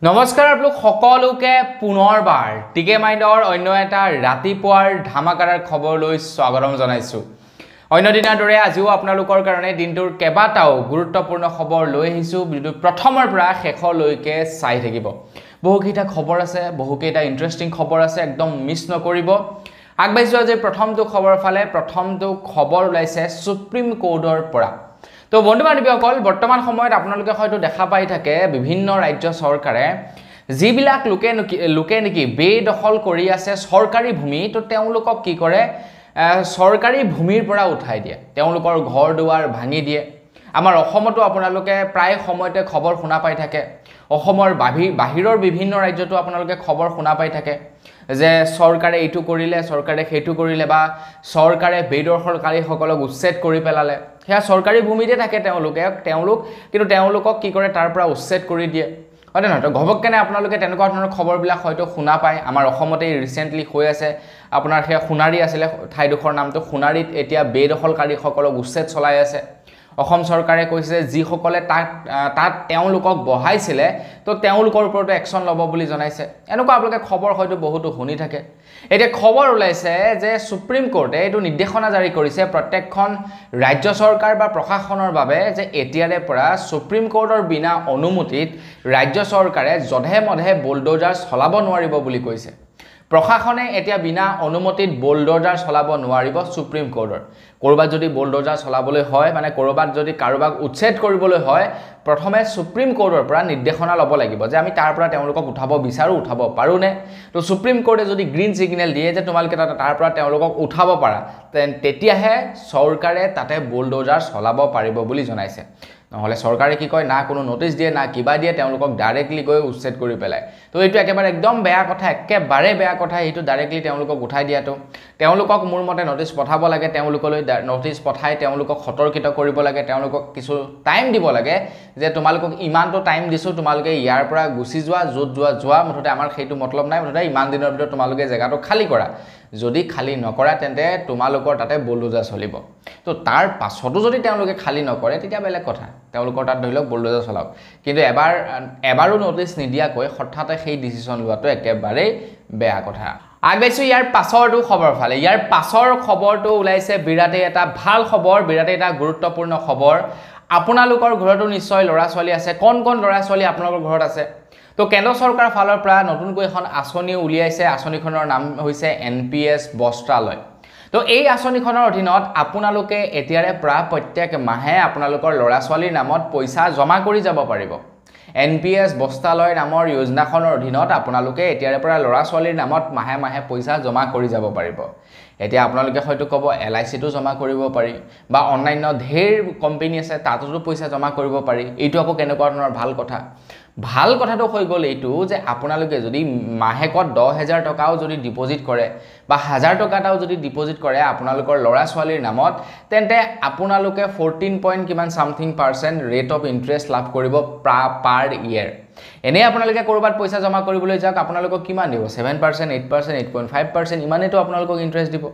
নমস্কাৰ আপোনালোক সকলোকে পুনৰবাৰ টিকে মাইণ্ডৰ অন্য এটা ৰাতিপুৱাৰ ধামাকাদাৰ খবৰলৈ স্বাগতম জনাইছো। অন্য দিনৰ দৰে আজিও আপোনালোকৰ কাৰণে দিনটোৰ কেবাটাও গুৰুত্বপূৰ্ণ খবৰ লৈ আহিছো। ভিডিঅ প্ৰথমৰ পৰা শেষলৈকে চাই থাকিব। বহুকেইটা খবৰ আছে, বহুকেইটা ইন্টাৰেষ্টিং খবৰ আছে, একদম মিছ নকৰিব। আগবাঢ়িছো আজি প্ৰথমটো খবৰ ফালে। প্ৰথমটো খবৰ ওলাইছে সুপ্ৰিম কোৰ্টৰ পৰা। তো বন্ধু বান্ধৱীসকল, বৰ্তমান সময়ত আপোনালোকে হয়তো দেখা পাই থাকে বিভিন্ন ৰাজ্য চৰকাৰে যিবিলাক লোকে নেকি বেদখল কৰি আছে চৰকাৰী ভূমি, তো তেওঁলোকক কি কৰে, চৰকাৰী ভূমিৰ পৰা উঠাই দিয়ে, তেওঁলোকৰ ঘৰ দুৱাৰ ভাঙি দিয়ে। আমাৰ অসমতো আপোনালোকে প্ৰায় সময়তে খবৰ শুনা পাই থাকে, অসমৰ বাহিৰৰ বিভিন্ন ৰাজ্যতো আপোনালোকে খবৰ শুনা পাই থাকে যে চৰকাৰে এইটো কৰিলে, চৰকাৰে সেইটো কৰিলে, বা চৰকাৰে বেদখলকাৰীসকলক উচ্ছেদ কৰি পেলালে। সেয়া চৰকাৰী ভূমিতে থাকে কিন্তু তেওঁলোকক কি কৰে, তাৰ পৰা উচ্ছেদ কৰি দিয়ে, হয় নহয়? তো ঘপককেনে আপোনালোকে তেনেকুৱা ধৰণৰ খবৰবিলাক হয়তো শুনা পায়। আমাৰ অসমতে ৰিচেণ্টলি হৈ আছে, আপোনাৰ সেয়া সোণাৰী আছিলে ঠাইডোখৰ নামটো, সোণাৰীত এতিয়া বেদখলকাৰীসকলক উচ্ছেদ চলাই আছে। অসম চৰকাৰে কৈছে যিসকলে তাত তেওঁলোকক বহাইছিলে, তো তেওঁলোকৰ ওপৰতো একশ্যন ল'ব বুলি জনাইছে। এনেকুৱা আপোনালোকে খবৰ হয়তো বহুতো শুনি থাকে। এতিয়া খবৰ ওলাইছে যে সুপ্ৰিম কোৰ্টে এইটো নিৰ্দেশনা জাৰি কৰিছে প্ৰত্যেকখন ৰাজ্য চৰকাৰ বা প্ৰশাসনৰ বাবে যে এতিয়াৰে পৰা সুপ্ৰিম কোৰ্টৰ বিনা অনুমতিত ৰাজ্য চৰকাৰে জধে মধে বুলডোজাৰ চলাব নোৱাৰিব বুলি কৈছে। প্ৰশাসনে এতিয়া বিনা অনুমতিত বুলডোজাৰ চলাব নোৱাৰিব সুপ্ৰিম কোৰ্টৰ। কৰবাত যদি বুলডোজাৰ চলাবলৈ হয়, মানে কৰবাত যদি কাৰোবাক উচ্ছেদ কৰিবলৈ হয়, প্ৰথমে সুপ্ৰিম কোৰ্টৰ পৰা নিৰ্দেশনা ল'ব লাগিব যে আমি তাৰ পৰা তেওঁলোকক উঠাব বিচাৰো, উঠাব পাৰোনে। তো সুপ্ৰিম কোৰ্টে যদি গ্ৰীণ সিগনেল দিয়ে যে তোমালোকে তাৰ পৰা তেওঁলোকক উঠাব পাৰা, তেতিয়াহে চৰকাৰে তাতে বুলডোজাৰ চলাব পাৰিব বুলি জনাইছে। নহলে চৰকাৰে কি কয়, না কোনো নোটিছ দিয়ে, না কিবা দিয়ে, তেওঁলোকক ডাইৰেক্টলি গৈ উচ্ছেদ কৰি পেলায়। তো এইটো একেবাৰে একদম বেয়া কথা, একেবাৰে বেয়া কথা এইটো, ডাইৰেক্টলি তেওঁলোকক উঠাই দিয়াটো। তেওঁলোকক মোৰ মতে নোটিছ পঠাব লাগে, তেওঁলোকলৈ নোটিছ পঠাই তেওঁলোকক সতৰ্কিত কৰিব লাগে, তেওঁলোকক কিছু টাইম দিব লাগে যে তোমালোকক ইমানটো টাইম দিছোঁ, তোমালোকে ইয়াৰ পৰা গুচি যোৱা, য'ত যোৱা, মুঠতে আমাৰ সেইটো মতলব নাই, মুঠতে ইমান দিনৰ ভিতৰত তোমালোকে জেগাটো খালী কৰা। যদি খালী নকৰা তেন্তে তোমালোকৰ তাতে বুলডোজাৰ চলিব। তো তাৰ পাছতো যদি তেওঁলোকে খালী নকৰে তেতিয়া বেলেগ কথা, তেওঁলোকৰ তাত ধৰি লওক বুলডোজাৰ চলাওক। কিন্তু এবাৰো নোটিছ নিদিয়াকৈ হঠাতে সেই ডিচিশ্যন লোৱাটো একেবাৰেই বেয়া কথা। আগবাঢ়িছোঁ ইয়াৰ পাছৰটো খবৰ ফালে। ইয়াৰ পাছৰ খবৰটো ওলাইছে বিৰাটেই এটা ভাল খবৰ, বিৰাটেই এটা গুৰুত্বপূৰ্ণ খবৰ। আপোনালোকৰ ঘৰতো নিশ্চয় ল'ৰা ছোৱালী আছে। কোন ল'ৰা ছোৱালী আপোনালোকৰ ঘৰত আছে? তো কেন্দ্ৰ চৰকাৰৰ ফালৰ পৰা নতুনকৈ এখন আঁচনি উলিয়াইছে। আঁচনিখনৰ নাম হৈছে NPS বস্ত্ৰালয়। তো এই আঁচনিখনৰ অধীনত আপোনালোকে এতিয়াৰে পৰা প্ৰত্যেক মাহে আপোনালোকৰ ল'ৰা ছোৱালীৰ নামত পইচা জমা কৰি যাব পাৰিব। NPS বস্ত্ৰালয় নামৰ যোজনাখনৰ অধীনত আপোনালোকে এতিয়াৰে পৰা ল'ৰা ছোৱালীৰ নামত মাহে মাহে পইচা জমা কৰি যাব পাৰিব। এতিয়া আপোনালোকে হয়তো ক'ব LICটো জমা কৰিব পাৰি, বা অন্যান্য ঢেৰ কোম্পানী আছে তাতো পইচা জমা কৰিব পাৰি। এইটো আকৌ কেনেকুৱা ধৰণৰ ভাল কথা? ভাল কথাটো হৈ গ'ল এইটো যে আপোনালোকে যদি মাহেকত 10,000 টকাও যদি ডিপজিট কৰে, বা 1000 টকা এটাও যদি ডিপজিট কৰে আপোনালোকৰ ল'ৰা ছোৱালীৰ নামত, তেন্তে আপোনালোকে 14% ৰেট অফ ইণ্টাৰেষ্ট লাভ কৰিব পাৰ ইয়েৰ। এনে আপোনালোকে কৰবাত পইচা জমা কৰিবলৈ যাওক, আপোনালোকক কিমান দিব? 7%, 8%, 8.5% ইমানেইতো আপোনালোকক ইণ্টাৰেষ্ট দিব।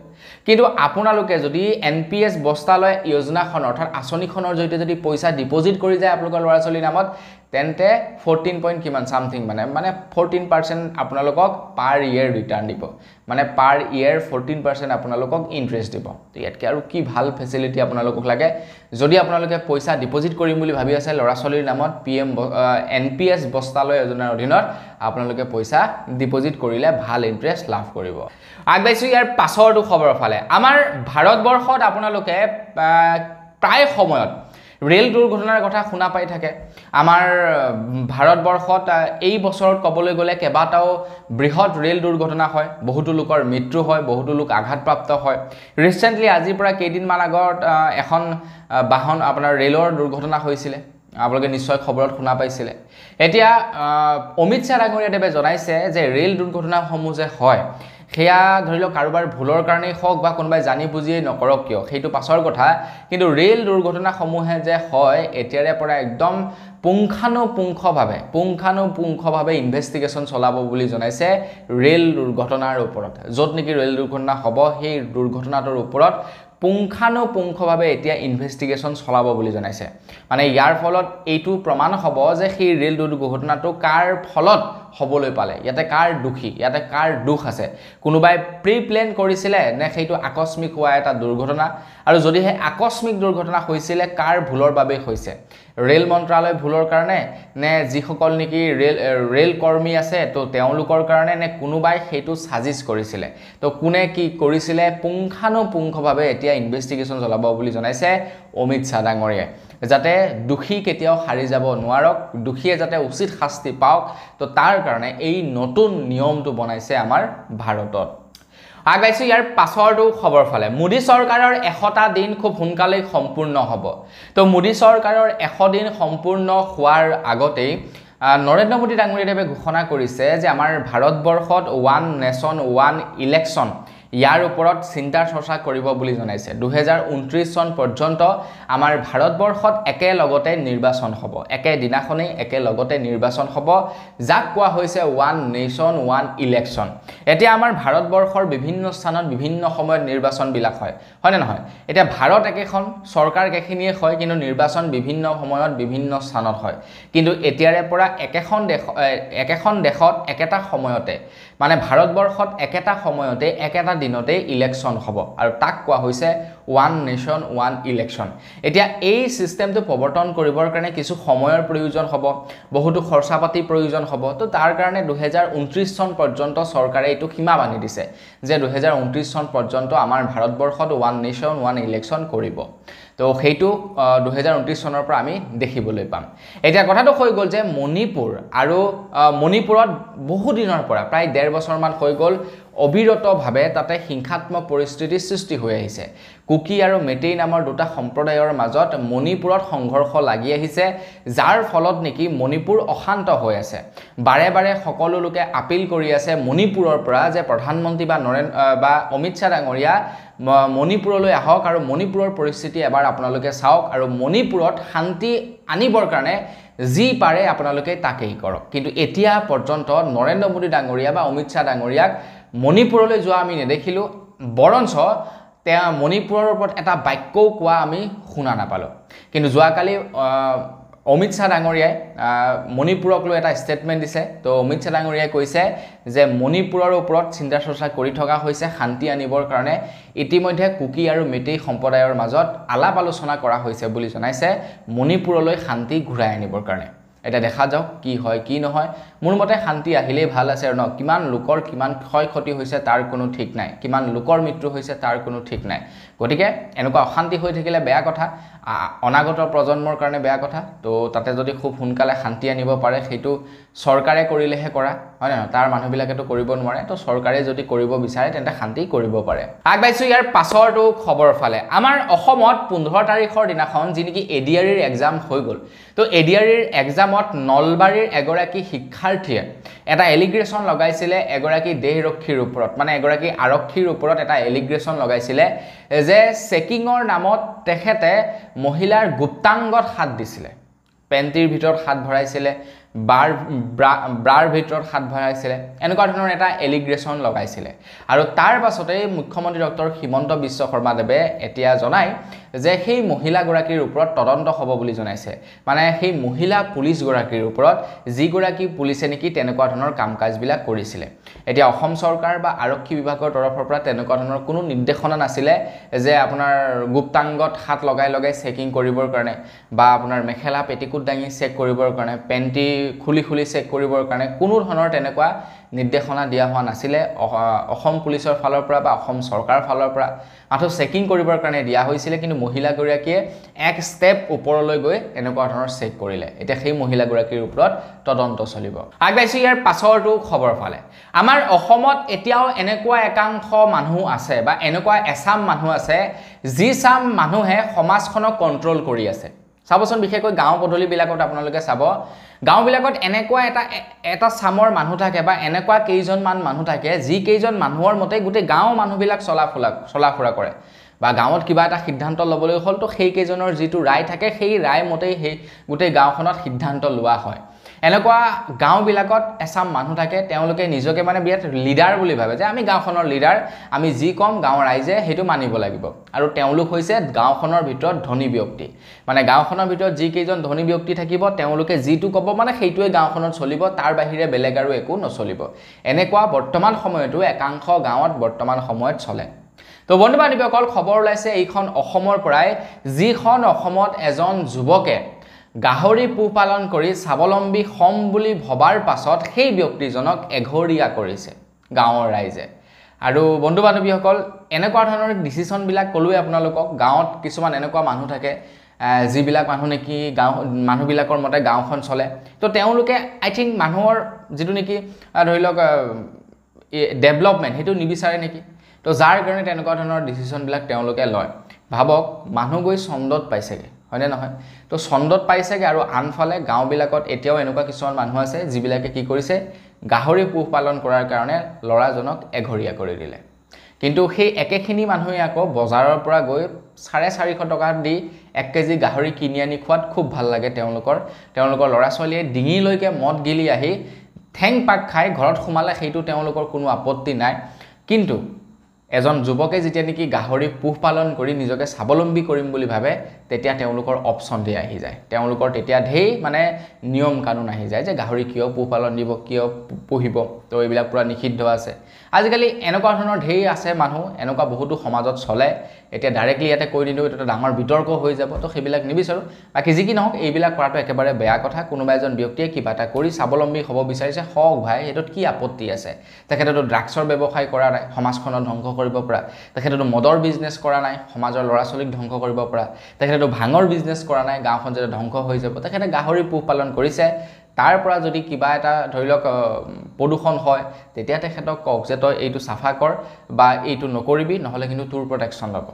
কিন্তু আপোনালোকে যদি NPS বস্ত্ৰালয় যোজনাখন অৰ্থাৎ আঁচনিখনৰ জৰিয়তে যদি পইচা ডিপজিট কৰি যায় আপোনালোকৰ ল'ৰা ছোৱালীৰ নামত, তেন্তে 14% মানে 14% আপোনালোকক পাৰ ইয়েৰ ৰিটাৰ্ণ দিব, মানে পাৰ ইয়েৰ 14% আপোনালোকক ইণ্টাৰেষ্ট দিব। তো ইয়াতকৈ আৰু কি ভাল ফেচিলিটি আপোনালোকক লাগে? যদি আপোনালোকে পইচা ডিপজিট কৰিম বুলি ভাবি আছে ল'ৰা ছোৱালীৰ নামত, NPS বস্ত্ৰালয় যোজনাৰ অধীনত আপোনালোকে পইচা ডিপজিট কৰিলে ভাল ইণ্টাৰেষ্ট লাভ কৰিব। আগবাঢ়িছোঁ ইয়াৰ পাছৰটো খবৰৰ ফালে। আমাৰ ভাৰতবৰ্ষত আপোনালোকে প্ৰায় সময়ত ৰেল দুৰ্ঘটনাৰ কথা শুনা পাই থাকে। আমাৰ ভাৰতবৰ্ষত এই বছৰত ক'বলৈ গ'লে কেইবাটাও বৃহৎ ৰেল দুৰ্ঘটনা হয়, বহুতো লোকৰ মৃত্যু হয়, বহুতো লোক আঘাতপ্ৰাপ্ত হয়। ৰিচেণ্টলি আজিৰ পৰা কেইদিনমান আগত এখন বাহন আপোনাৰ ৰেলৰ দুৰ্ঘটনা হৈছিলে, আপোনালোকে নিশ্চয় খবৰত শুনা পাইছিলে। এতিয়া অমিত শ্বাহ ডাঙৰীয়াদেৱে জনাইছে যে ৰেল দুৰ্ঘটনাসমূহ যে হয়, সেয়া ধৰি লওক কাৰোবাৰ ভুলৰ কাৰণেই হওক বা কোনোবাই জানি বুজিয়েই নকৰক কিয়, সেইটো পাছৰ কথা। কিন্তু ৰেল দুৰ্ঘটনাসমূহে যে হয়, এতিয়াৰে পৰা একদম পুংখানুপুংখভাৱে ইনভেষ্টিগেশ্যন চলাব বুলি জনাইছে ৰেল দুৰ্ঘটনাৰ ওপৰত। য'ত নেকি ৰেল দুৰ্ঘটনা হ'ব, সেই দুৰ্ঘটনাটোৰ ওপৰত পুংখানুপুংখভাৱে এতিয়া ইনভেষ্টিগেশ্যন চলাব বুলি জনাইছে মানে ইয়াৰ ফলত এইটো প্ৰমাণ হ'ব যে সেই ৰেল দুৰ্ঘটনাটো কাৰ ফলত হ'বলৈ পালে ইয়াতে কাৰ দুখী ইয়াতে কাৰ দুখ আছে কোনোবাই প্ৰি প্লেন কৰিছিলে নে সেইটো আকস্মিক হোৱা এটা দুৰ্ঘটনা আৰু যদিহে আকস্মিক দুৰ্ঘটনা হৈছিলে কাৰ ভুলৰ বাবে হৈছে ৰেল মন্ত্ৰালয় ভুলৰ কাৰণে নে যিসকল নেকি ৰেল কৰ্মী আছে তো তেওঁলোকৰ কাৰণে নে কোনোবাই সেইটো সাজিশ কৰিছিলে তো কোনে কি কৰিছিলে পুংখানুপুংখভাৱে এতিয়া ইনভেষ্টিগেশ্যন চলাব বুলি জনাইছে অমিত শাহ ডাঙৰীয়াই যাতে দুখী কেতিয়াও হাৰি যাব নোৱাৰক দুখীয়ে যাতে উচিত শাস্তি পাওক তো তাৰ কাৰণে এই নতুন নিয়মটো বনাইছে আমাৰ ভাৰতত আগাইছো ইয়াৰ পাছৰটো খবৰ ফালে মোদী চৰকাৰৰ 100টা দিন খুব সোনকালে সম্পূৰ্ণ হ'ব তো মোদী চৰকাৰৰ 100 দিন সম্পূৰ্ণ হোৱাৰ আগতেই নৰেন্দ্ৰ মোদী ডাঙৰীয়াদেৱে ঘোষণা কৰিছে যে আমাৰ ভাৰতবৰ্ষত ওৱান নেশ্যন ওৱান ইলেকশ্যন ইয়াৰ ওপৰত চিন্তা চৰ্চা কৰিব বুলি জনাইছে 2029 চন পৰ্যন্ত আমাৰ ভাৰতবৰ্ষত একেলগতে নিৰ্বাচন হ'ব একেদিনাখনেই একেলগতে নিৰ্বাচন হ'ব যাক কোৱা হৈছে ওৱান নেশ্যন ওৱান ইলেকশ্যন এতিয়া আমাৰ ভাৰতবৰ্ষৰ বিভিন্ন স্থানত বিভিন্ন সময়ত নিৰ্বাচন বিলাক হয় হয়নে নহয় এতিয়া ভাৰত একেখন চৰকাৰ একেখিনিয়ে হয় কিন্তু নিৰ্বাচন বিভিন্ন সময়ত বিভিন্ন স্থানত হয় কিন্তু এতিয়াৰে পৰা একেখন দেশত একেটা সময়তে মানে ভাৰতবৰ্ষত একেটা সময়তে একেটা দিনতে ইলেকশ্যন হ'ব আৰু তাক কোৱা হৈছে ওৱান নেশ্যন ওৱান ইলেকশ্যন এতিয়া এই সিস্টেমটো প্ৰৱৰ্তন কৰিবৰ কাৰণে কিছু সময়ৰ প্ৰয়োজন হ'ব বহুতো খৰচাপাতি প্ৰয়োজন হ'ব তো তাৰ কাৰণে 2029 চন পৰ্যন্ত চৰকাৰে এইটো সীমা বান্ধি দিছে যে 2029 চন পৰ্যন্ত আমাৰ ভাৰতবৰ্ষত ওৱান নেশ্যন ওৱান ইলেকশ্যন কৰিব তো সেইটো 2029 চনৰ পৰা আমি দেখিবলৈ পাম এতিয়া কথাটো হৈ গ'ল যে মণিপুৰ আৰু মণিপুৰত বহু দিনৰ পৰা প্ৰায় 1.5 বছৰ মান হৈ গ'ল অবিৰতভাৱে তাতে হিংসাত্মক পৰিস্থিতিৰ সৃষ্টি হৈ আহিছে কুকি আৰু মেটেই নামৰ দুটা সম্প্ৰদায়ৰ মাজত মণিপুৰত সংঘৰ্ষ লাগি আহিছে যাৰ ফলত নেকি মণিপুৰ অশান্ত হৈ আছে বাৰে বাৰে সকলো লোকে আপিল কৰি আছে মণিপুৰৰ পৰা যে প্ৰধানমন্ত্ৰী বা অমিত শাহ ডাঙৰীয়া মণিপুৰলৈ আহক আৰু মণিপুৰৰ পৰিস্থিতি এবাৰ আপোনালোকে চাওক আৰু মণিপুৰত শান্তি আনিবৰ কাৰণে যি পাৰে আপোনালোকে তাকেই কৰক কিন্তু এতিয়া পৰ্যন্ত নৰেন্দ্ৰ মোদী ডাঙৰীয়া বা অমিত শাহ ডাঙৰীয়াক মণিপুৰলৈ যোৱা আমি নেদেখিলো বৰঞ্চ তেওঁ মণিপুৰৰ ওপৰত এটা বাক্যও কোৱা আমি শুনা নাপালো কিন্তু যোৱাকালি অমিত শাহ ডাঙৰীয়াই মণিপুৰক লৈ এটা ষ্টেটমেন্ট দিছে তো অমিত শাহ ডাঙৰীয়াই কৈছে যে মণিপুৰৰ ওপৰত চিন্তা চৰ্চা কৰি থকা হৈছে শান্তি আনিবৰ কাৰণে ইতিমধ্যে কুকি আৰু মেটেই সম্প্ৰদায়ৰ মাজত আলাপ আলোচনা কৰা হৈছে বুলি জনাইছে মণিপুৰলৈ শান্তি ঘূৰাই আনিবৰ কাৰণে এটা দেখা যাওক কি হয় কি নহয় মোৰ মতে শান্তি আহিলেই ভাল আছে আৰু ন কিমান লোকৰ কিমান ক্ষয় ক্ষতি হৈছে তাৰ কোনো ঠিক নাই কিমান লোকৰ মৃত্যু হৈছে তাৰ কোনো ঠিক নাই গতিকে এনেকুৱা অশান্তি হৈ থাকিলে বেয়া কথা অনাগত প্ৰজন্মৰ কাৰণে বেয়া কথা তো তাতে যদি খুব সোনকালে শান্তি আনিব পাৰে সেইটো চৰকাৰে কৰিলেহে কৰা হয় না তাৰ মানুহবিলাকেতো কৰিব নোৱাৰে তো চৰকাৰে যদি কৰিব বিচাৰে তেন্তে শান্তি কৰিব পাৰে আগবাইছো ইয়াৰ পাছৰটো খবৰ ফালে আমাৰ অসমত 15 তাৰিখৰ দিনাখন যি নেকি এডিআৰইৰ এক্সাম হৈ গ'ল তো এডিআৰইৰ এক্সামত নলবাৰীৰ এগৰাকী শিক্ষাৰ্থীয়ে এটা এলিগ্ৰেশ্যন লগাইছিলে এগৰাকী দেহৰক্ষীৰ ওপৰত মানে এগৰাকী আৰক্ষীৰ ওপৰত এটা এলিগ্ৰেশ্যন লগাইছিলে যে চেকিংৰ নামত তেখেতে মহিলাৰ গুপ্তাংগত হাত দিছিলে পেন্টিৰ ভিতৰত হাত ভৰাইছিলে ব্ৰাৰ ভিতৰত হাত ভৰাইছিলে এনেকুৱা ধৰণৰ এটা এলিগ্ৰেশ্যন লগাইছিলে আৰু তাৰ পাছতে মুখ্যমন্ত্ৰী ডক্টৰ হিমন্ত বিশ্ব শৰ্মা দেৱে এতিয়া জনাই যে সেই মহিলাগৰাকীৰ ওপৰত তদন্ত হ'ব বুলি জনাইছে মানে সেই মহিলা পুলিচ গৰাকীৰ ওপৰত যি গৰাকী পুলিচে নেকি তেনেকুৱা ধৰণৰ কামকাজবিলাক কৰিছিলে এতিয়া অসম চৰকাৰ বা আৰক্ষী বিভাগৰ তৰফৰ পৰা তেনেকুৱা ধৰণৰ কোনো নিৰ্দেশনা নাছিলে যে আপোনাৰ গুপ্তাংগত হাত লগাই চেকিং কৰিবৰ কাৰণে বা আপোনাৰ মেখেলা পেটিকুট দাঙি চেক কৰিবৰ কাৰণে পেন্টি খুলি চেক কৰিবৰ কাৰণে কোনো ধৰণৰ তেনেকুৱা নিৰ্দেশনা দিয়া হোৱা নাছিলে অসম পুলিচৰ ফালৰ পৰা বা অসম চৰকাৰৰ ফালৰ পৰা মাত্ৰ চেকিং কৰিবৰ কাৰণে দিয়া হৈছিলে কিন্তু মহিলাগৰাকীয়ে এক ষ্টেপ ওপৰলৈ গৈ এনেকুৱা ধৰণৰ চেক কৰিলে এতিয়া সেই মহিলাগৰাকীৰ ওপৰত তদন্ত চলিব আগবাইছো ইয়াৰ পাছৰটো খবৰ ফালে আমাৰ অসমত এতিয়াও এনেকুৱা একাংশ মানুহ আছে বা এনেকুৱা এছাম মানুহ আছে যি চাম মানুহে সমাজখনক কন্ট্ৰোল কৰি আছে চাবচোন বিশেষকৈ গাঁও পদূলিবিলাকত আপোনালোকে চাব গাঁওবিলাকত এনেকুৱা এটা সামৰ মানুহ থাকে বা এনেকুৱা কেইজনমান মানুহ থাকে যি কেইজন মানুহৰ মতে গোটেই গাঁও মানুহবিলাক চলাফুৰা কৰে বা গাঁৱত কিবা এটা সিদ্ধান্ত ল'বলৈ হ'ল তো সেই কেইজনৰ যিটো ৰায় থাকে সেই ৰায় মতেই সেই গোটেই গাঁওখনত সিদ্ধান্ত লোৱা হয় এনেকুৱা গাঁওবিলাকত এচাম মানুহ থাকে তেওঁলোকে নিজকে মানে বিৰাট লিডাৰ বুলি ভাবে যে আমি গাঁওখনৰ লিডাৰ আমি যি কম গাঁৱৰ ৰাইজে সেইটো মানিব লাগিব আৰু তেওঁলোক হৈছে গাঁওখনৰ ভিতৰত ধনী ব্যক্তি মানে গাঁওখনৰ ভিতৰত যি কেইজন ধনী ব্যক্তি থাকিব তেওঁলোকে যিটো ক'ব মানে সেইটোৱে গাঁওখনত চলিব তাৰ বাহিৰে বেলেগ আৰু একো নচলিব এনেকুৱা বৰ্তমান সময়তো একাংশ গাঁৱত বৰ্তমান সময়ত চলে তো বন্ধু বান্ধৱীসকল খবৰ ওলাইছে এইখন অসমৰ পৰাই যিখন অসমত এজন যুৱকে গাহৰি পোহপালন কৰি স্বাৱলম্বী হম বুলি ভবাৰ পাছত সেই ব্যক্তিজনক এঘৰীয়া কৰিছে গাঁৱৰ ৰাইজে আৰু বন্ধু বান্ধৱীসকল এনেকুৱা ধৰণৰ ডিসিশনবিলাক কলোৱে আপোনালোকক গাঁৱত কিছুমান এনেকুৱা মানুহ থাকে যিবিলাক মানুহ নেকি মানুহবিলাকৰ মতে গাঁওখন চলে তো তেওঁলোকে আই থিংক মানুহৰ যেটো নেকি ধৰি লওক ডেভেলপমেন্ট হেতু নিবিচাৰে নেকি তো যাৰ কাৰণে তেনেকুৱা ধৰণৰ ডিসিশনবিলাক তেওঁলোকে লয় ভাবক মানুহ গৈ ছন্দত পাইছেগে হয়নে নহয় তো ছন্দত পাইছেগে আৰু আনফালে গাঁওবিলাকত এতিয়াও এনেকুৱা কিছুমান মানুহ আছে যিবিলাকে কি কৰিছে গাহৰি পোহপালন কৰাৰ কাৰণে লৰাজনক এঘৰীয়া কৰি দিলে কিন্তু সেই একেখিনি মানুহে আকৌ বজাৰৰ পৰা গৈ 450 টকা দি 1 কেজি গাহৰি কিনি আনি খোৱাত খুব ভাল লাগে তেওঁলোকৰ লৰা ছোৱালীয়ে ডিঙিলৈকে মদ গিলি আহি ঠেং পাক খাই ঘৰত সোমালে সেইটো তেওঁলোকৰ কোনো আপত্তি নাই কিন্তু এজন যুৱকে যেতিয়া নেকি গাহৰি পোহপালন কৰি নিজকে স্বাৱলম্বী কৰিম বুলি ভাবে তেতিয়া তেওঁলোকৰ অপচন দি আহি যায় তেওঁলোকৰ তেতিয়া ধেই মানে নিয়ম কানুন আহি যায় যে গাহৰি কিয় পোহপালন দিব কিয় পুহিব তো এইবিলাক পুৰা নিষিদ্ধ আছে আজিকালি এনেকুৱা ধৰণৰ ধেই আছে মানুহ এনেকুৱা বহুতো সমাজত চলে এতিয়া ডাইৰেক্টলি ইয়াতে কৈ দিলো এটা ডাঙৰ বিতৰ্ক হৈ যাব তো সেইবিলাক নিবিচাৰো বাকি যি কি নহওক এইবিলাক কৰাটো একেবাৰে বেয়া কথা কোনোবা এজন ব্যক্তিয়ে কিবা এটা কৰি স্বাৱলম্বী হ'ব বিচাৰিছে হওক ভাই এটোত কি আপত্তি আছে তেখেতেটো ড্ৰাগছৰ ব্যৱসায় কৰা নাই সমাজখনৰ ধ্বংস কৰিব পৰা তেখেতেটো মদৰ বিজনেছ কৰা নাই সমাজৰ লৰা ছোৱালীক ধ্বংস কৰিব পৰা তেখেতেটো ভাঙৰ বিজনেছ কৰা নাই গাঁওখন যেটা ধ্বংস হৈ যাব তেখেতে গাহৰি পোহপালন কৰিছে তাৰ পৰা যদি কিবা এটা ধৰি লওক প্ৰদূষণ হয় তেতিয়া তেখেতক কক যে তই এইটো সাফা কৰ বা এইটো নকৰিবি নহলে কিন্তু তোৰ প্ৰটেকচন ল'ব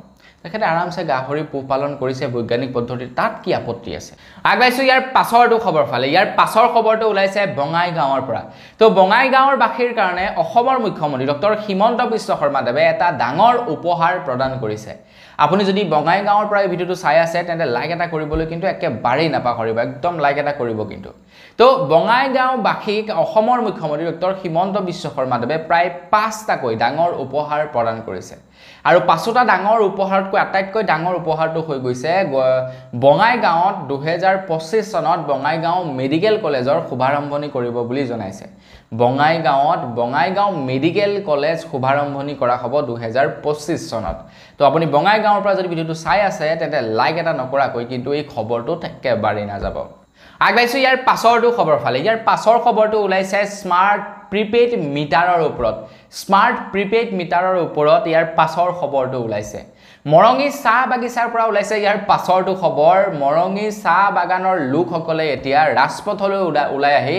তেখেতে আৰামছে গাহৰি পোহপালন কৰিছে বৈজ্ঞানিক পদ্ধতিত তাত কি আপত্তি আছে আগবাইছো ইয়াৰ পাছৰটো খবৰ ফালে ইয়াৰ পাছৰ খবৰটো ওলাইছে বঙাইগাঁৱৰ পৰা তো বঙাইগাঁৱৰ বাসীৰ কাৰণে অসমৰ মুখ্যমন্ত্ৰী ডক্টৰ হিমন্ত বিশ্ব শৰ্মা দেৱে এটা ডাঙৰ উপহাৰ প্ৰদান কৰিছে আপুনি যদি বঙাইগাঁৱৰ পৰা এই ভিডিওটো চাই আছে তেন্তে লাইক এটা কৰিবলৈ কিন্তু একেবাৰেই নাপাহৰিব একদম লাইক এটা কৰিব কিন্তু তো বঙাইগাঁও বাসীক অসমৰ মুখ্যমন্ত্ৰী ডক্টৰ হিমন্ত বিশ্ব শৰ্মা দেৱে প্ৰায় 5টাকৈ ডাঙৰ উপহাৰ প্ৰদান কৰিছে আৰু পাঁচটা ডাঙৰ উপহাৰতকৈ আটাইতকৈ ডাঙৰ উপহাৰটো হৈ গৈছে বঙাইগাঁৱত 2025 চনত বঙাইগাঁও মেডিকেল কলেজৰ শুভাৰম্ভণি কৰিব বুলি জনাইছে বঙাইগাঁও মেডিকেল কলেজ শুভাৰম্ভণি কৰা হ'ব 2025 চনত তো আপুনি বঙাইগাঁৱৰ পৰা যদি ভিডিওটো চাই আছে তেন্তে লাইক এটা নকৰাকৈ কিন্তু এই খবৰটো একেবাৰে নাযাব আগবাইছো ইয়াৰ পাছৰটো খবৰ ফালে ইয়াৰ পাছৰ খবৰটো ওলাইছে স্মাৰ্ট প্ৰিপেইড মিটাৰৰ ওপৰত স্মাৰ্ট প্ৰিপেইড মিটাৰৰ ওপৰত ইয়াৰ পাছৰ খবৰটো ওলাইছে মৰঙী চাহ বাগিচাৰ পৰা ওলাইছে ইয়াৰ পাছৰটো খবৰ মৰঙী চাহ বাগানৰ লোকসকলে এতিয়া ৰাজপথলৈ ওলাই আহি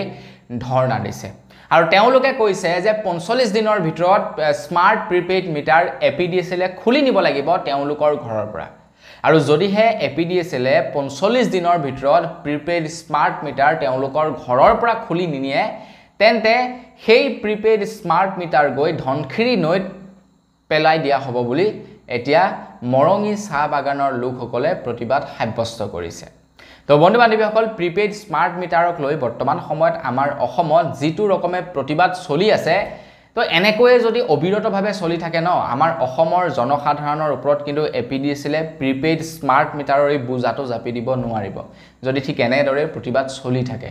ধৰ্ণা দিছে আৰু তেওঁলোকে কৈছে যে 45 দিনৰ ভিতৰত স্মাৰ্ট প্ৰিপেইড মিটাৰ এপিডিএছএলে খুলি নিব লাগিব তেওঁলোকৰ ঘৰৰ পৰা আৰু যদিহে এপিডিএছএলে 45 দিনৰ ভিতৰত প্ৰিপেইড স্মাৰ্ট মিটাৰ তেওঁলোকৰ ঘৰৰ পৰা খুলি নিনিয়ে তেন্তে সেই প্ৰিপেইড স্মাৰ্ট মিটাৰ গৈ ধনখিৰি নৈত পেলাই দিয়া হ'ব বুলি এতিয়া মৰঙী চাহ বাগানৰ লোকসকলে প্ৰতিবাদ সাব্যস্ত কৰিছে তো বন্ধু বান্ধৱীসকল প্ৰিপেইড স্মাৰ্ট মিটাৰক লৈ বৰ্তমান সময়ত আমাৰ অসমত যিটো ৰকমে প্ৰতিবাদ চলি আছে তো এনেকৈয়ে যদি অবিৰতভাৱে চলি থাকে ন আমাৰ অসমৰ জনসাধাৰণৰ ওপৰত কিন্তু এপিডিএছএলে প্ৰিপেইড স্মাৰ্ট মিটাৰৰ এই বুজাটো জাপি দিব নোৱাৰিব যদি ঠিক এনেদৰে প্ৰতিবাদ চলি থাকে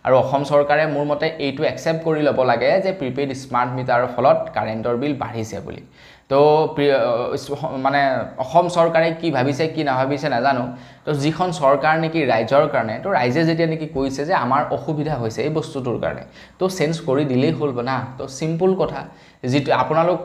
আৰু অসম চৰকাৰে মোৰ মতে এইটো একচেপ্ট কৰি ল'ব লাগে যে প্ৰিপেইড স্মাৰ্ট মিটাৰৰ ফলত কাৰেণ্টৰ বিল বাঢ়িছে বুলি তো মানে অসম চৰকাৰে কি ভাবিছে কি নাভাবিছে নাজানো তো যিখন চৰকাৰ নেকি ৰাইজৰ কাৰণে তো ৰাইজে যেতিয়া নেকি কৈছে যে আমাৰ অসুবিধা হৈছে এই বস্তুটোৰ কাৰণে তো চেঞ্জ কৰি দিলেই হ'ল না তো সিম্পল কথা যেটো আপোনালোক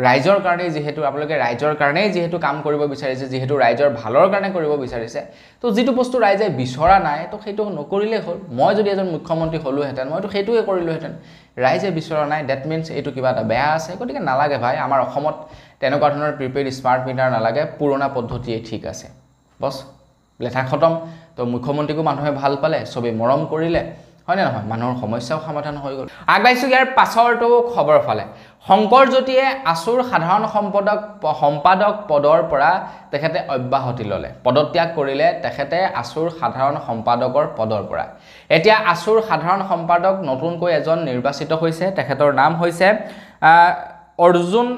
ৰাইজৰ কাৰণে যেহেতু আপোনালোকে ৰাইজৰ কাৰণে যেহেতু কাম কৰিব বিচাৰিছে যেহেতু ৰাইজৰ ভালৰ কাৰণে কৰিব বিচাৰিছে তো যেটো বস্তু ৰাইজে বিচৰা নাই তো সেইটো নকৰিলে হ'ল মই যদি এজন মুখ্যমন্ত্ৰী হলো হেতেন মইতো সেইটোৱে কৰিলো হেতেন ৰাইজে বিচৰা নাই দ্যাট মিন্স এইটো কিবা এটা বেয়া আছে গতিকে নালাগে ভাই আমাৰ অসমত তেনেকুৱা ধৰণৰ প্ৰিপেইড স্মাৰ্ট মিটাৰ নালাগে পুৰণা পদ্ধতিয়ে ঠিক আছে বস লেঠা খতম তো মুখ্যমন্ত্ৰীকো মানুহে ভাল পালে সবে মৰম কৰিলে হয় না নহয় মানুহৰ সমস্যাও সমাধান হৈ গ'ল আগবাইছো ইয়াৰ পাছৰটো খবৰ ফালে শংকৰজ্যোতিয়ে আছুৰ সাধাৰণ সম্পাদক পদৰ পৰা তেখেতে অব্যাহতি ল'লে পদত্যাগ কৰিলে তেখেতে আছুৰ সাধাৰণ সম্পাদকৰ পদৰ পৰা এতিয়া আছুৰ সাধাৰণ সম্পাদক নতুনকৈ এজন নিৰ্বাচিত হৈছে তেখেতৰ নাম হৈছে অৰ্জুন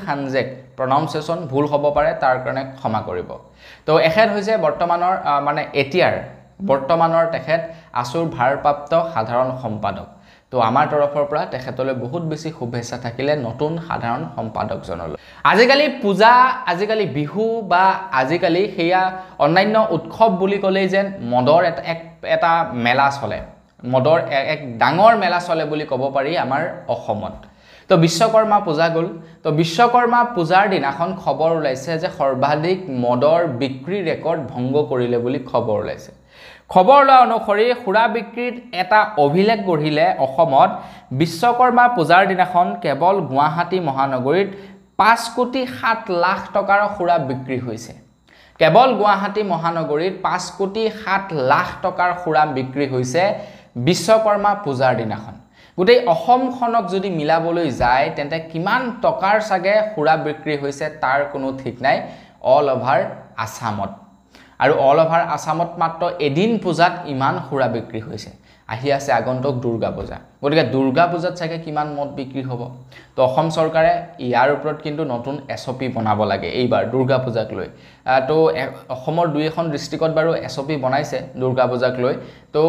হানজেক প্ৰনাউন্সিয়েশ্যন ভুল হ'ব পাৰে তাৰ কাৰণে ক্ষমা কৰিব তো এখেত হৈছে বৰ্তমানৰ মানে বৰ্তমানৰ তেখেত আছুৰ ভাৰপ্ৰাপ্ত সাধাৰণ সম্পাদক তো আমাৰ তৰফৰ পৰা তেখেতলৈ বহুত বেছি শুভেচ্ছা থাকিলে নতুন সাধাৰণ সম্পাদকজনলৈ আজিকালি পূজা আজিকালি বিহু বা আজিকালি হেয়া অন্যান্য উৎসৱ বুলি ক'লেই যেন মদৰ এটা মেলা চলে মদৰ এক ডাঙৰ মেলা চলে বুলি ক'ব পাৰি আমাৰ অসমত তো বিশ্বকৰ্মা পূজা গ'ল তো বিশ্বকৰ্মা পূজাৰ দিনাখন খবৰ ওলাইছে যে সৰ্বাধিক মদৰ বিক্ৰী ৰেকৰ্ড ভংগ কৰিলে বুলি খবৰ ওলাইছে খবৰ লোৱা অনুসৰি খুৰা বিক্ৰীত এটা অভিলেখ গঢ়িলে অসমত বিশ্বকৰ্মা পূজাৰ দিনাখন কেৱল গুৱাহাটী মহানগৰীত 5,07,00,000 টকাৰ খুৰা বিক্ৰী হৈছে কেৱল গুৱাহাটী মহানগৰীত 5,07,00,000 টকাৰ খুৰা বিক্ৰী হৈছে বিশ্বকৰ্মা পূজাৰ দিনাখন গোটেই অসমখনক যদি মিলাবলৈ যায় তেন্তে কিমান টকাৰ সাগে খুৰা বিক্ৰী হৈছে তাৰ কোনো ঠিক নাই অল ওভাৰ আসামত আৰু অল ওভাৰ আসামত মাত্ৰ এদিন পূজাত ইমান খুৰা বিক্ৰী হৈছে আহি আছে আগন্তুক দুৰ্গা পূজা গতিকে দুৰ্গা পূজাত সাগে কিমান মদ বিক্ৰী হ'ব তো অসম চৰকাৰে ইয়াৰ ওপৰত কিন্তু নতুন এছঅপি বনাব লাগে এইবাৰ দুৰ্গা পূজাক লৈ তো অসমৰ দুই এখন ডিস্ট্ৰিক্টত বাৰু এছঅপি বনাইছে দুৰ্গা পূজাক লৈ তো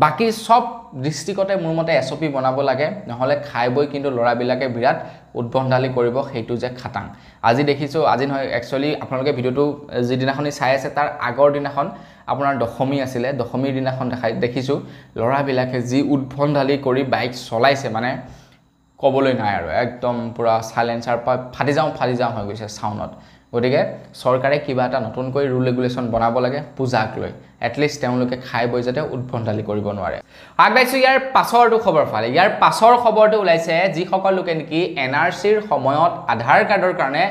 বাকি সব ডিস্ট্ৰিক্টতে মোৰ মতে এছঅপি বনাব লাগে নহলে খাই বই কিন্তু লৰাবিলাকে বিৰাট উদ্ভণ্ডালি কৰিব সেইটো যে খাটাং আজি দেখিছো আজি নহয় একচুয়ালি আপোনালোকে ভিডিওটো যি দিনাখনি চাই আছে তাৰ আগৰ দিনাখন আপোনাৰ দশমী আছিল দশমীৰ দিনাখন দেখিছো লৰাবিলাকে যি উদ্ভণ্ডালি কৰি বাইক চলাইছে মানে কবলৈ নাই আৰু একদম পুৰা সাইলেন্সাৰ ফাটি যাওঁ হৈ গৈছে সাউন্ডত গতিকে সৰকাৰে কিবা এটা নতুনকৈ ৰুল ৰেগুলেশন বনাব লাগে পূজাক লৈ এটলিষ্ট তেওঁলোকে খাই বই যাতে উদ্ভণ্ডালি কৰিব নোৱাৰে আগবাইছো ইয়াৰ পাছৰটো খবৰ ফালে ইয়াৰ পাছৰ খবৰটো ওলাইছে যি সকল লোকে নেকি এনআৰসিৰ সময়ত আধাৰ কাৰ্ডৰ কাৰণে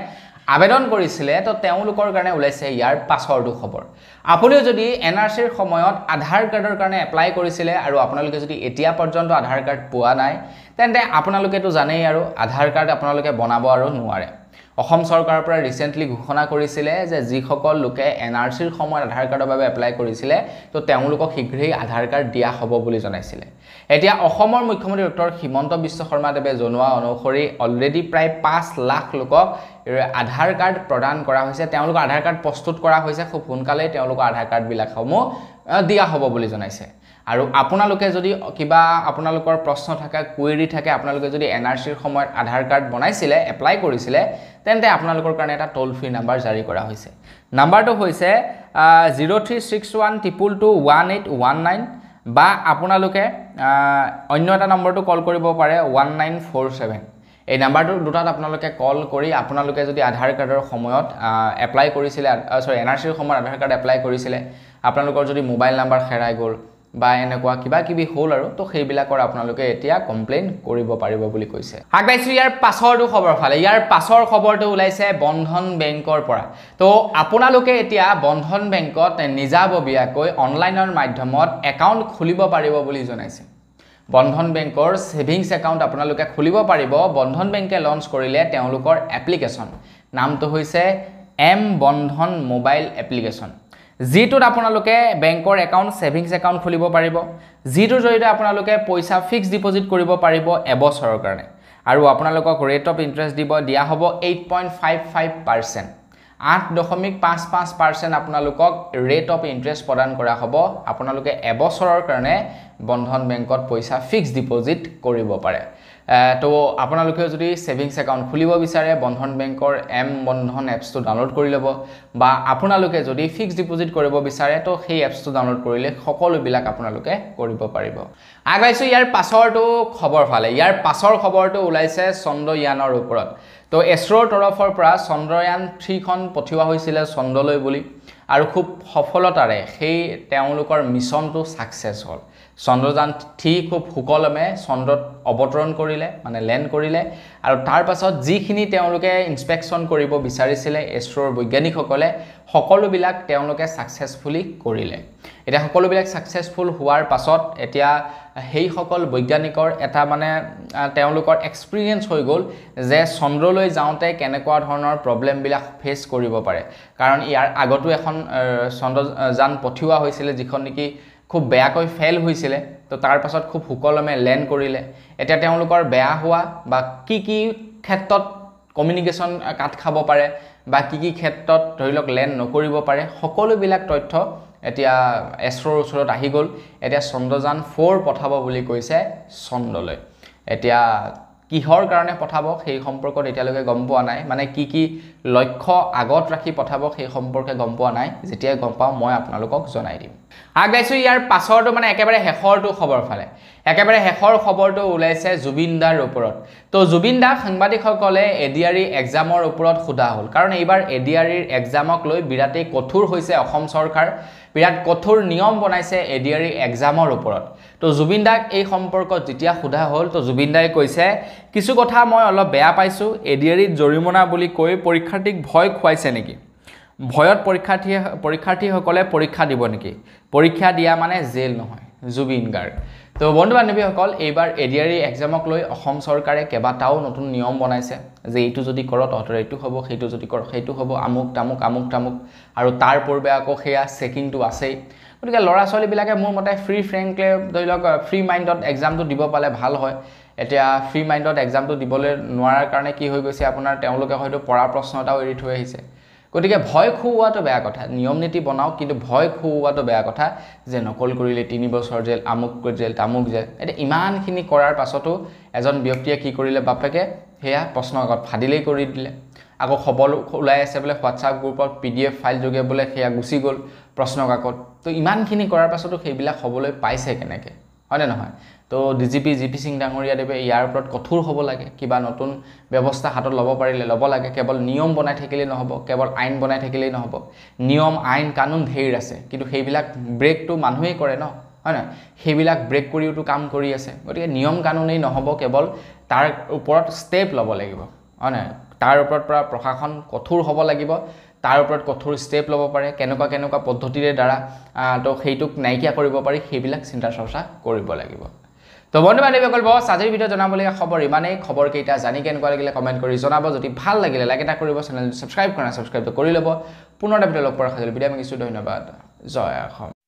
আবেদন কৰিছিলে তো তেওঁলোকৰ কাৰণে ওলাইছে ইয়াৰ পাছৰটো খবৰ আপুনিও যদি এনআৰসিৰ সময়ত আধাৰ কাৰ্ডৰ কাৰণে এপ্লাই কৰিছিলে আৰু আপোনালোকে যদি এতিয়া পৰ্যন্ত আধাৰ কাৰ্ড পোৱা নাই তেন্তে আপোনালোকে তো জানেই আৰু আধাৰ কাৰ্ড আপোনালোকে বনাব আৰু নোৱাৰে অসম চৰকাৰৰ পৰা ৰিসেন্টলি ঘোষণা কৰিছিলে যে যি সকল লোকে এনআৰসিৰ সময়ত আধাৰ কাৰ্ডৰ বাবে এপ্লাই কৰিছিলে তো তেওঁলোকক শীঘ্ৰেই আধাৰ কাৰ্ড দিয়া হ'ব বুলি জনাইছিলে এতিয়া অসমৰ মুখ্যমন্ত্ৰী ডক্টৰ হিমন্ত বিশ্ব শৰ্মা দেৱে জনোৱা অনুসৰি অলৰেডি প্ৰায় 5 লাখ লোকক আধাৰ কাৰ্ড প্ৰদান কৰা হৈছে তেওঁলোকৰ আধাৰ কাৰ্ড প্ৰস্তুত কৰা হৈছে খুব সোনকালে তেওঁলোকৰ আধাৰ কাৰ্ড বিলাকসমূহ দিয়া হ'ব বুলি জনাইছে আৰু আপোনালোকে যদি কিবা আপোনালোকৰ প্ৰশ্ন থাকে কুৱেৰি থাকে আপোনালোকে যদি এনআৰসিৰ সময়ত আধাৰ কাৰ্ড বনাইছিলে এপ্লাই কৰিছিলে তেন্তে আপোনালোকৰ কাৰণে এটা টোল ফ্ৰী নাম্বাৰ জাৰি কৰা হৈছে নাম্বাৰটো হৈছে 0361221819 বা আপোনালোকে অন্য এটা নম্বৰটো কল কৰিব পাৰে 1947 এই নাম্বাৰটো দুটাত আপোনালোকে কল কৰি আপোনালোকে যদি আধাৰ কাৰ্ডৰ সময়ত এপ্লাই কৰিছিলে সৰি এনআৰসিৰ সময়ত আধাৰ কাৰ্ড এপ্লাই কৰিছিলে আপোনালোকৰ যদি মোবাইল নাম্বাৰ হেৰাই গ'ল বা এনেকুৱা কিবা কিবি হ'ল আৰু তো সেইবিলাকৰ আপোনালোকে এতিয়া কমপ্লেইন কৰিব পাৰিব বুলি কৈছে আগবাইছো ইয়াৰ পাছৰটো খবৰ ফালে ইয়াৰ পাছৰ খবৰটো ওলাইছে বন্ধন বেংকৰ পৰা তো আপোনালোকে এতিয়া বন্ধন বেংকত নিজাববীয়াকৈ অনলাইনৰ মাধ্যমত একাউণ্ট খুলিব পাৰিব বুলি জনাইছে বন্ধন বেংকৰ সেভিংস একাউণ্ট আপোনালোকে খুলিব পাৰিব বন্ধন বেংকে লঞ্চ কৰিলে তেওঁলোকৰ এপ্লিকেশন নামটো হৈছে এম বন্ধন মোবাইল এপ্লিকেশন জিটোত আপোনালোকে বেংকৰ একাউণ্ট সেভিংস একাউণ্ট খুলিব পাৰিব জিটোৰ জৰিয়তে আপোনালোকে পইচা ফিক্স ডিপোজিট কৰিব পাৰিব এবছৰৰ কাৰণে আৰু আপোনালোকক ৰেট অফ ইন্টাৰেষ্ট দিয়া হ'ব 8.55% 8.55% আপোনালোকক ৰেট অফ ইন্টাৰেষ্ট প্ৰদান কৰা হ'ব আপোনালোকে এবছৰৰ কাৰণে বন্ধন বেংকত পইচা ফিক্স ডিপোজিট কৰিব পাৰে তো আপোনালোকে যদি সেভিংস একাউণ্ট খুলিব বিচাৰে বন্ধন বেংকৰ এম বন্ধন এপছটো ডাউনলোড কৰি ল'ব বা আপোনালোকে যদি ফিক্স ডিপোজিট কৰিব বিচাৰে তো সেই এপছটো ডাউনলোড কৰিলে সকলো বিলাক আপোনালোকে কৰিব পাৰিব আগাইছো ইয়াৰ পাছৰটো খবৰ ফালে ইয়াৰ পাছৰ খবৰটো ওলাইছে চন্দ্ৰয়ানৰ ওপৰত তো ইছৰোৰ তৰফৰ পৰা চন্দ্ৰয়ান 3 খন পঠিওৱা হৈছিল চন্দ্ৰলৈ বুলি আৰু খুব সফলতাৰে সেই তেওঁলোকৰ মিছনটো সাকসেস হ'ল চন্দ্ৰযান 3 খুব সুকলমে চন্দ্ৰত অৱতৰণ কৰিলে মানে লেণ্ড কৰিলে আৰু তাৰ পাছত যিখিনি তেওঁলোকে ইনস্পেকশন কৰিব বিচাৰিছিলে ইছৰোৰ বৈজ্ঞানিকসকলে সকলোবিলাক তেওঁলোকে সাকসেসফুলি কৰিলে এটা সকলোবিলাক সাকসেসফুল হোৱাৰ পাছত এতিয়া হেই সকল বৈজ্ঞানিকৰ এটা মানে তেওঁলোকৰ এক্সপেৰিয়েন্স হৈ গল যে চন্দ্ৰলৈ যাওঁতে কেনেকুৱা ধৰণৰ প্ৰবলেম বিলাক ফেস কৰিব পাৰে কাৰণ ইয়াৰ আগতো এখন চন্দ্ৰযান পঠিওৱা হৈছিল যিখন নেকি খুব বেয়াকৈ ফেল হৈছিল তো তাৰ পাছত খুব সুকলমে লেণ্ড কৰিলে এটা তেওঁলোকৰ বেয়া হোৱা বা কি ক্ষেত্ৰত কমিউনিকেশন কাট খাব পাৰে বা কি ক্ষেত্ৰত ধৰিলক লেণ্ড নকৰিব পাৰে সকলো বিলাক তথ্য এতিয়া ইছৰোৰ ওচৰত আহি গল এতিয়া চন্দ্ৰযান 4 পঠাব বুলি কৈছে চন্দ্ৰলৈ এতিয়া কিহৰ কাৰণে পঠাব সেই সম্পৰ্কত এতিয়ালৈকে গম পোৱা নাই মানে কি লক্ষ্য আগত ৰাখি পঠাব সেই সম্পৰ্কে গম পোৱা নাই যেতিয়া গম পাওঁ মই আপোনালোকক জনাই দিম আগাইছো ইয়াৰ পাছৰটো মানে একেবাৰে হেখৰটো খবৰ ফালে একেবাৰে হেখৰ খবৰটো ওলাইছে জুবিন দাৰ ওপৰত তো জুবিন দা সাংবাদিকসকলে এডিআৰই এক্সামৰ ওপৰত খুদা হ'ল কাৰণ এইবাৰ এডিআৰইৰ এক্সামক লৈ বিৰাটেই কঠোৰ হৈছে অসম চৰকাৰ বিৰাট কঠোৰ নিয়ম বনাইছে এডিআৰই এক্সামৰ ওপৰত তো জুবিন দাক এই সম্পৰ্কত যেতিয়া খুদা হ'ল তো জুবিন দাই কৈছে কিছু কথা মই অলপ বেয়া পাইছো এডিআৰইত জৰিমনা বুলি কৈ পৰীক্ষাৰ্থীক ভয় খুৱাইছে নেকি ভয়ত পৰীক্ষাৰ্থীসকলে পৰীক্ষা দিব নেকি পৰীক্ষা দিয়া মানে জেল নহয় জুবিন গাৰ্গ তো বন্ধু বান্ধৱীসকল এইবাৰ এডিআৰই এক্সামক লৈ অসম চৰকাৰে কেবাটাও নতুন নিয়ম বনাইছে যে এইটো যদি কৰ তহঁতৰ এইটো হ'ব সেইটো যদি কৰ সেইটো হ'ব আমুক তামুক আৰু তাৰ পূৰ্বে আকৌ হেয়া চেকিংটো আছেই গতিকে লৰা ছোৱালী বিলাকে মোৰ মতে ফ্ৰী ফ্ৰেংকলি ধৰিলক ফ্ৰী মাইণ্ডত এক্সামটো দিব পালে ভাল হয় এতিয়া ফ্ৰী মাইণ্ডত এক্সামটো দিবলৈ নোৱাৰাৰ কাৰণে কি হৈ গৈছে আপোনাৰ তেওঁলোকে হয়তো পঢ়া প্ৰশ্ন এটাও এৰি থৈ আহিছে গতিকে ভয় খুওৱাটো বেয়া কথা নিয়ম নীতি বনাও কিন্তু ভয় খুওৱাটো বেয়া কথা যে নকল কৰিলে 3 বছৰ জেল আমুক জেল তামুক জেল এটা ইমানখিনি কৰাৰ পাছতো এজন ব্যক্তিয়ে কি কৰিলে বাপেকে হেয়া প্ৰশ্ন আগত ফাদিলেই কৰি দিলে আকৌ খবৰ ওলাই আছে বলে WhatsApp গ্ৰুপত PDF ফাইল যোগে বলে হেয়া গুচি গল প্ৰশ্ন কাকত তো ইমানখিনি কৰাৰ পাছতো সেইবিলাক হবলৈ পাইছে কেনেকে হয়নে নহয় তো ডিজিপি জিপি সিং ডাঙৰীয়া দেৱে ইয়াৰ ওপৰত কঠোৰ হ'ব লাগে কিবা নতুন ব্যৱস্থা হাতত ল'ব পাৰিলে ল'ব লাগে কেৱল নিয়ম বনাই থাকিলে নহব কেৱল আইন বনাই থাকিলে নহব নিয়ম আইন কানুন ধেৰ আছে কিন্তু সেইবিলাক ব্ৰেকটো মানুহেই কৰে ন হয় না সেইবিলাক ব্ৰেক কৰিওটো কাম কৰি আছে গতিকে নিয়ম কানুনেই নহব কেৱল তাৰ ওপৰত ষ্টেপ ল'ব লাগিব হয় না তাৰ ওপৰত প্ৰশাসন কঠোৰ হ'ব লাগিব তাৰ ওপৰত কঠোৰ ষ্টেপ ল'ব পাৰে কেনেকুৱা পদ্ধতিৰে দ্বাৰা তো সেইটোক নাইকিয়া কৰিব পাৰি সেইবিলাক চিন্তা চৰ্চা কৰিব লাগিব তো বন্ধু বান্ধৱীসকল বস আজিৰ ভিডিঅ জনাবলগীয়া খবৰ ইমানেই খবৰ কেইটা জানি কেনেকুৱা লাগিলে কমেন্ট কৰি জনাব যদি ভাল লাগিলে লাইক এটা কৰিব চেনেলটো সাবস্ক্ৰাইব কৰি ল'ব পুনৰ এটা ভিডিঅ লগ পোৱাৰ খালি বিদায় মাগিছো ধন্যবাদ জয় অসম